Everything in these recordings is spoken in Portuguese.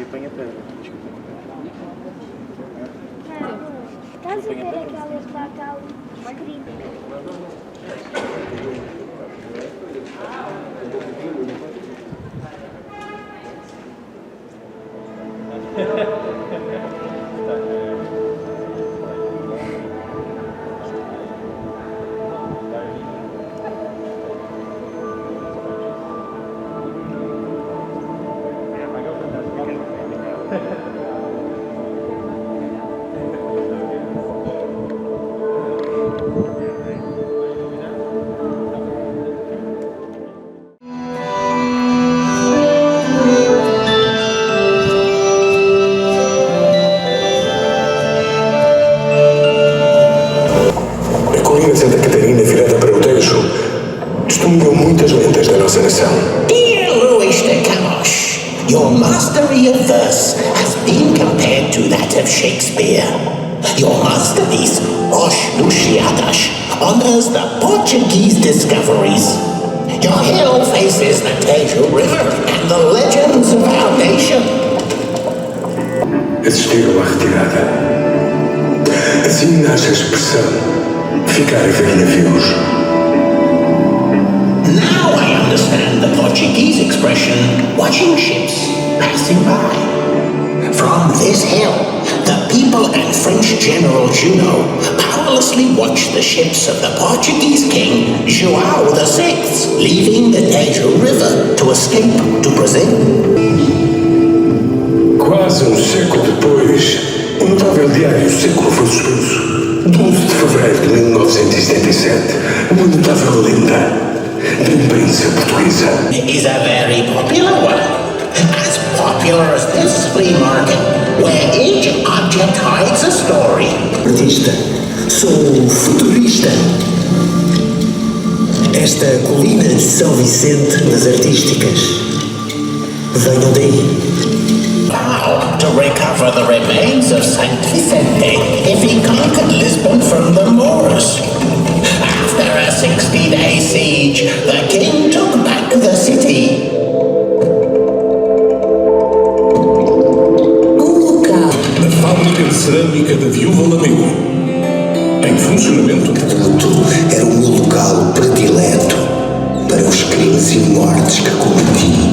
apanha pedra. Estás a ver aquela placa ali escrita? Santa Catarina, virada para o Tejo, testemunhou muitas lendas da nossa nação. Dear Luís de Camões, your mastery of verse has been compared to that of Shakespeare. Your masterpiece, Os Lusíadas, honors the Portuguese discoveries. Your hill faces the Tejo River and the legends of our nation. Assistiram à retirada. Assim nasce a expressão ficar a ver navios. Now I understand the Portuguese expression, watching ships passing by. From this hill, the people and French General Junot powerlessly watched the ships of the Portuguese king, João VI, leaving the Tejo River to escape to Brazil. Quase um século depois, o notável diário século foi suspenso. 12 de fevereiro de 1977, uma notável lenda da imprensa portuguesa. Is a very popular one. As popular as this flea market, where each object hides a story. Artista, sou futurista. Esta colina de São Vicente das Artísticas. Venham daí. Vowed to recover the remains of Saint Vicente if he conquered Lisbon from the Moors. After a 60-day siege, the king took back the city. A fábrica de cerâmica da Viúva Lamego. Em funcionamento. Era o meu local predileto para os crimes e mortes que cometi.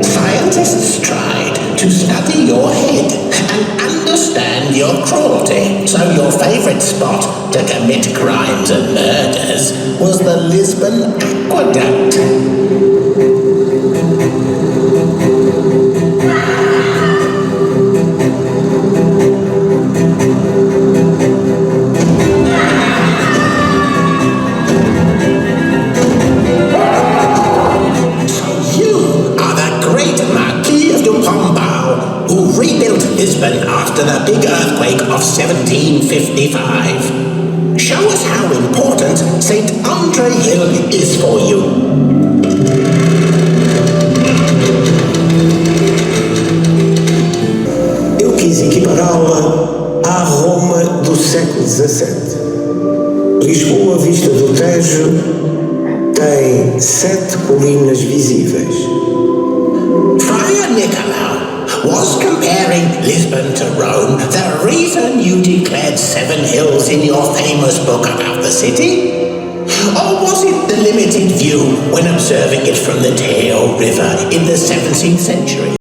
Scientists tried to study your head and understand your cruelty, so your favorite spot to commit crimes and murders was the Lisbon Aqueduct. Lisbon after the big earthquake of 1755. Show us how important St. Andre Hill is for you. Eu quis equipará-la à Roma do século XVII. Lisboa, vista do Tejo, tem 7 colinas visíveis. Friar Nicolau was comparing Lisbon to Rome the reason you declared 7 hills in your famous book about the city? Or was it the limited view when observing it from the Tejo River in the 17th century?